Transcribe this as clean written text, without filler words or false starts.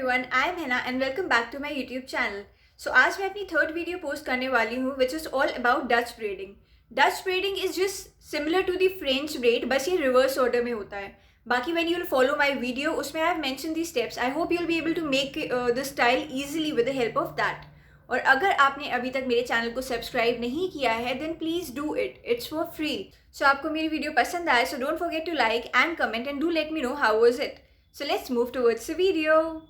everyone, I am Hena and welcome back to my YouTube channel. So आज मैं अपनी third video post करने वाली हूँ which is all about Dutch braiding. Dutch braiding is just similar to the French braid, बस ये reverse order में होता है. बाकी when you will follow my video, उसमें I have mentioned these steps. I hope you will be able to make the style easily with the help of that. और अगर आपने अभी तक मेरे चैनल को सब्सक्राइब नहीं किया है then please do it. It's for free. So आपको मेरी वीडियो पसंद आए so don't forget to like and comment and do let me know how was it. So let's move towards the video.